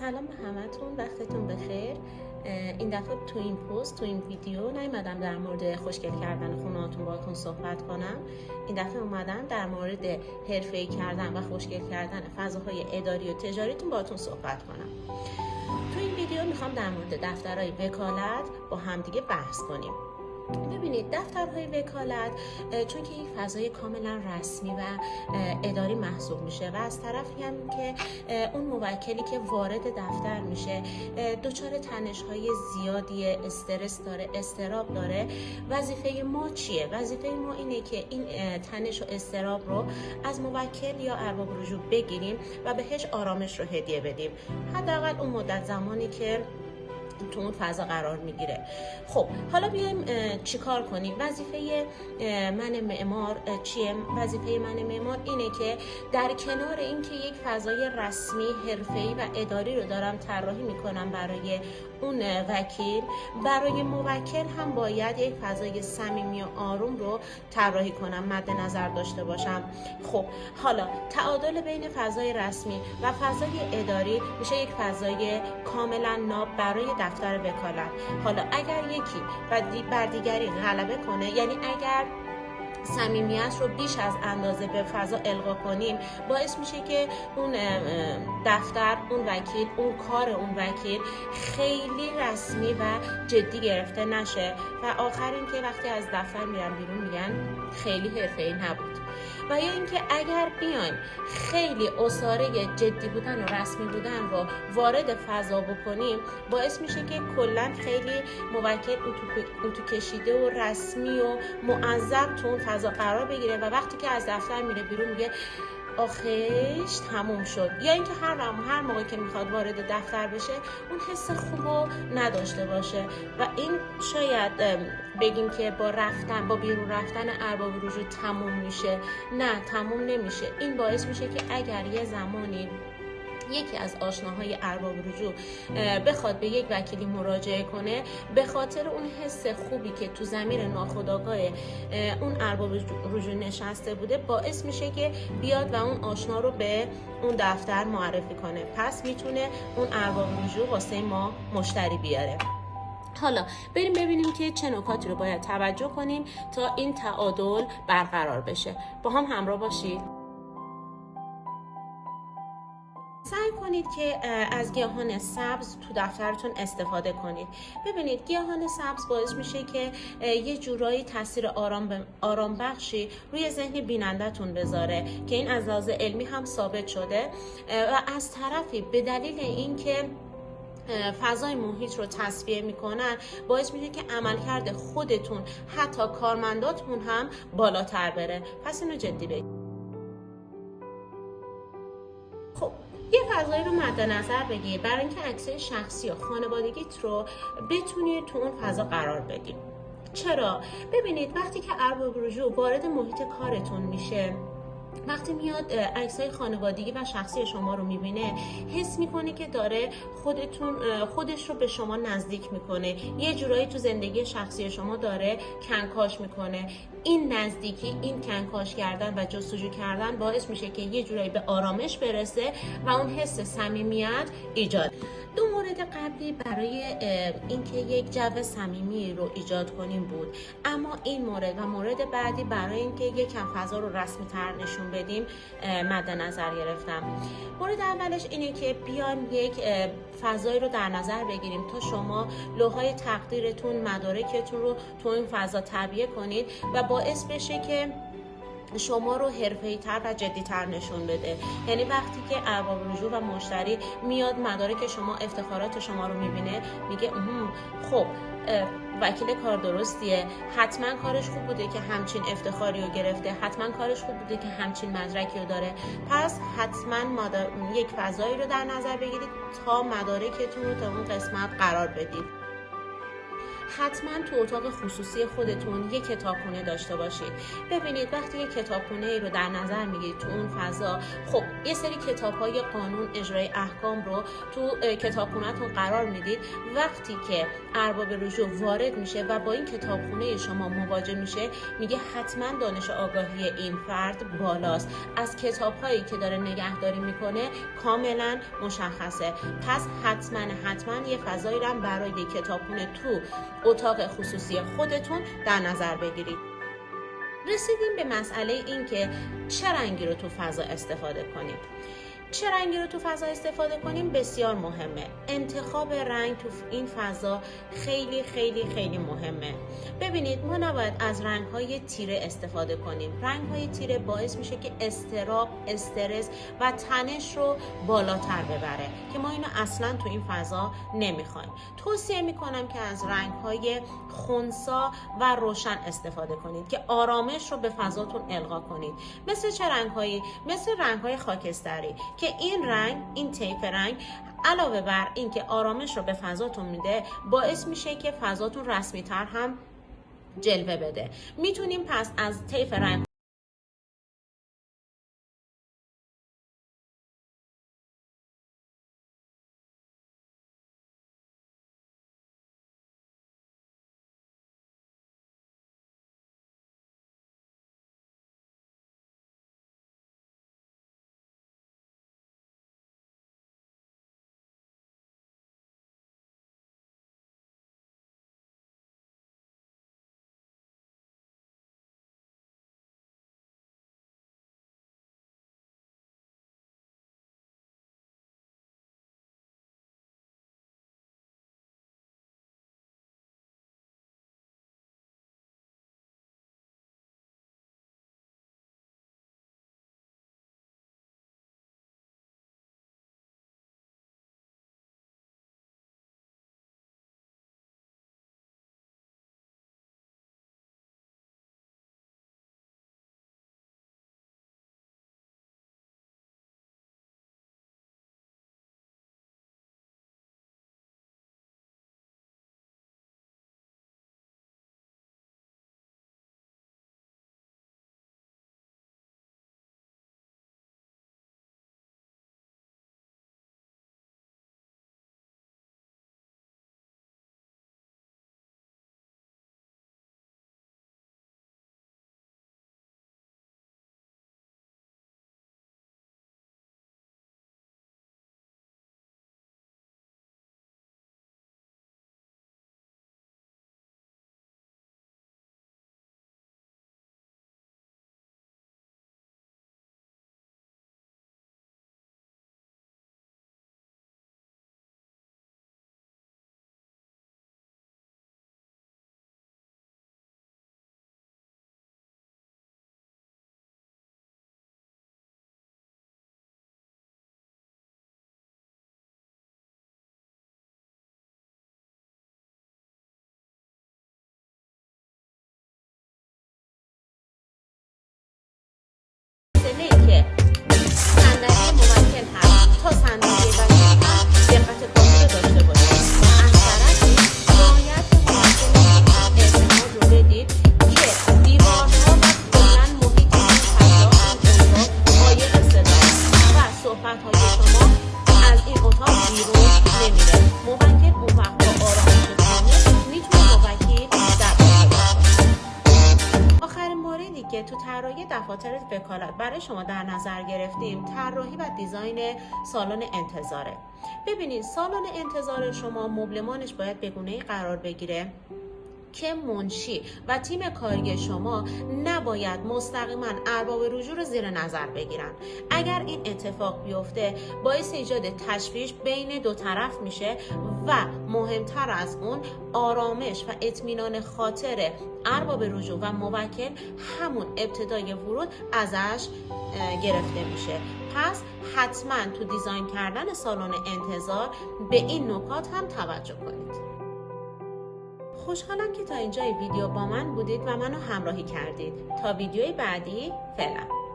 سلام به همتون، وقتتون بخیر. این دفعه تو این پست، تو این ویدیو نیومدم در مورد خوشگل کردن خونه‌هاتون باهاتون صحبت کنم. این دفعه اومدم در مورد حرفه‌ای کردن و خوشگل کردن فضاهای اداری و تجاریتون باهاتون صحبت کنم. تو این ویدیو میخوام در مورد دفترهای وکالت با همدیگه بحث کنیم. ببینید، دفترهای وکالت چون که یک فضای کاملا رسمی و اداری محسوب میشه و از طرفی هم که اون موکلی که وارد دفتر میشه دچار تنش‌های زیادی، استرس داره، اضطراب داره. وظیفه ما چیه؟ وظیفه ما اینه که این تنش و اضطراب رو از موکل یا ارباب رجوع بگیریم و بهش آرامش رو هدیه بدیم، حداقل اون مدت زمانی که تو اون فضا قرار میگیره. خب حالا بیایم چیکار کنیم؟ وظیفه من معمار چیه؟ وظیفه من معمار اینه که در کنار اینکه یک فضای رسمی، حرفه‌ای و اداری رو دارم طراحی میکنم برای اون وکیل، برای موکل هم باید یک فضای صمیمی و آروم رو طراحی کنم، مد نظر داشته باشم. خب حالا تعادل بین فضای رسمی و فضای اداری میشه یک فضای کاملا ناب برای دفتر وکالت. حالا اگر یکی بر دیگری غلبه کنه، یعنی اگر صمیمیت رو بیش از اندازه به فضا القا کنیم، باعث میشه که اون دفتر، اون وکیل، اون کار اون وکیل خیلی رسمی و جدی گرفته نشه و آخر این که وقتی از دفتر میرن بیرون میگن خیلی حرفه‌ای نبود. و یا اینکه اگر بیایم خیلی اصاره جدی بودن و رسمی بودن رو وارد فضا بکنیم، باعث میشه که کلا خیلی موکل اتو کشیده و رسمی و معذب تو اون فضا قرار بگیره و وقتی که از دفتر میره بیرون میگه آخیش تموم شد. یا اینکه هر موقع که میخواد وارد دفتر بشه اون حس خوبو نداشته باشه و این شاید بگیم که با بیرون رفتن ارباب رجوع تموم میشه. نه، تموم نمیشه. این باعث میشه که اگر یه زمانی یکی از آشناهای ارباب رجوع بخواد به یک وکیلی مراجعه کنه، به خاطر اون حس خوبی که تو ضمیر ناخودآگاه اون ارباب رجوع نشسته بوده، باعث میشه که بیاد و اون آشنا رو به اون دفتر معرفی کنه. پس میتونه اون ارباب رجوع واسه ما مشتری بیاره. حالا بریم ببینیم که چه نکاتی رو باید توجه کنیم تا این تعادل برقرار بشه. با هم همراه باشید. سعی کنید که از گیاهان سبز تو دفترتون استفاده کنید. ببینید، گیاهان سبز باعث میشه که یه جورایی تاثیر آرام بخشی روی ذهن بینندتون بذاره که این از لحاظ علمی هم ثابت شده و از طرفی به دلیل اینکه فضای محیط رو تصفیه میکنن، باعث میشه که عملکرد خودتون، حتی کارمنداتون هم بالاتر بره. پس اینو جدی بگید. خب یه فضایی رو مد نظر بگیر برای اینکه عکسای شخصی و خانوادگیت رو بتونی تو اون فضا قرار بدی. چرا؟ ببینید، وقتی که ارباب رجوع وارد محیط کارتون میشه، وقتی میاد عکسای خانوادگی و شخصی شما رو میبینه، حس میکنه که داره خودش رو به شما نزدیک میکنه، یه جورایی تو زندگی شخصی شما داره کنکاش میکنه. این نزدیکی، این کنکاش کردن و جستجو کردن باعث میشه که یه جورایی به آرامش برسه و اون حس صمیمیت ایجاد. دو مورد قبلی برای اینکه یک جو صمیمی رو ایجاد کنیم بود، اما این مورد و مورد بعدی برای اینکه یکم فضا رو رسمی تر نشون بدیم مد نظر گرفتم. مورد اولش اینه که بیایم یک فضایی رو در نظر بگیریم تا شما لوح‌های تقدیرتون، مدارکتون رو تو این فضا تعبیه کنید و باعث بشه که شما رو حرفه‌ای‌تر و جدی‌تر نشون بده. یعنی وقتی که ارباب رجوع و مشتری میاد مدارک شما، افتخارات شما رو میبینه، میگه خب وکیل کار درستیه، حتما کارش خوب بوده که همچین افتخاری رو گرفته، حتما کارش خوب بوده که همچین مدرکی رو داره. پس حتما یک فضایی رو در نظر بگیرید تا مدارکتون رو تا اون قسمت قرار بدید. حتما تو اتاق خصوصی خودتون یک کتابخونه داشته باشید. ببینید وقتی یک کتابخونه ای رو در نظر میگیرید تو اون فضا، خب یه سری کتاب‌های قانون اجرای احکام رو تو کتابخونه‌تون قرار میدید. وقتی که ارباب رجوع وارد میشه و با این کتابخونه شما مواجه میشه، میگه حتما دانش آگاهی این فرد بالاست، از کتاب‌هایی که داره نگهداری میکنه کاملا مشخصه. پس حتما یه فضایی رو برای کتابخونه تو اتاق خصوصی خودتون در نظر بگیرید. رسیدیم به مسئله این که چه رنگی رو تو فضا استفاده کنیم. چه رنگی رو تو فضا استفاده کنیم بسیار مهمه. انتخاب رنگ تو این فضا خیلی خیلی خیلی مهمه. ببینید ما نباید از رنگ‌های تیره استفاده کنیم. رنگ‌های تیره باعث میشه که اضطراب، استرس و تنش رو بالاتر ببره که ما اینو اصلا تو این فضا نمیخوایم. توصیه میکنم که از رنگ‌های خنثی و روشن استفاده کنید که آرامش رو به فضاتون القا کنید. مثل چه رنگ‌هایی؟ مثل رنگ‌های خاکستری که این طیف رنگ علاوه بر این که آرامش رو به فضاتون میده، باعث میشه که فضاتون رسمی تر هم جلوه بده. میتونیم پس از طیف رنگ که صندلی موکل هست تا صندلی بشری هم دقت کافی رو داشته باشید. از طرفی باید به موکل اعتماد رو بدید که دیوارها و کلاً محیط این فضا این اتاق عایق صدا و صحبت‌های شما از این اتاق بیرون نمیره. موکل اون وقت با آرامش کامل میتونه موکل در آخرین موردی که تو طراحی دفاتر وکالت برای شما در نظر گرفتیم، طراحی و دیزاین سالن انتظاره. ببینید سالن انتظار شما مبلمانش باید به گونه‌ای قرار بگیره که منشی و تیم کاری شما نباید مستقیما ارباب رجوع رو زیر نظر بگیرن. اگر این اتفاق بیفته باعث ایجاد تشویش بین دو طرف میشه و مهمتر از اون آرامش و اطمینان خاطر ارباب رجوع و موکل همون ابتدای ورود ازش گرفته میشه. پس حتما تو دیزاین کردن سالن انتظار به این نکات هم توجه کنید. خوشحالم که تا اینجای ویدیو با من بودید و منو همراهی کردید. تا ویدیوی بعدی، فعلا.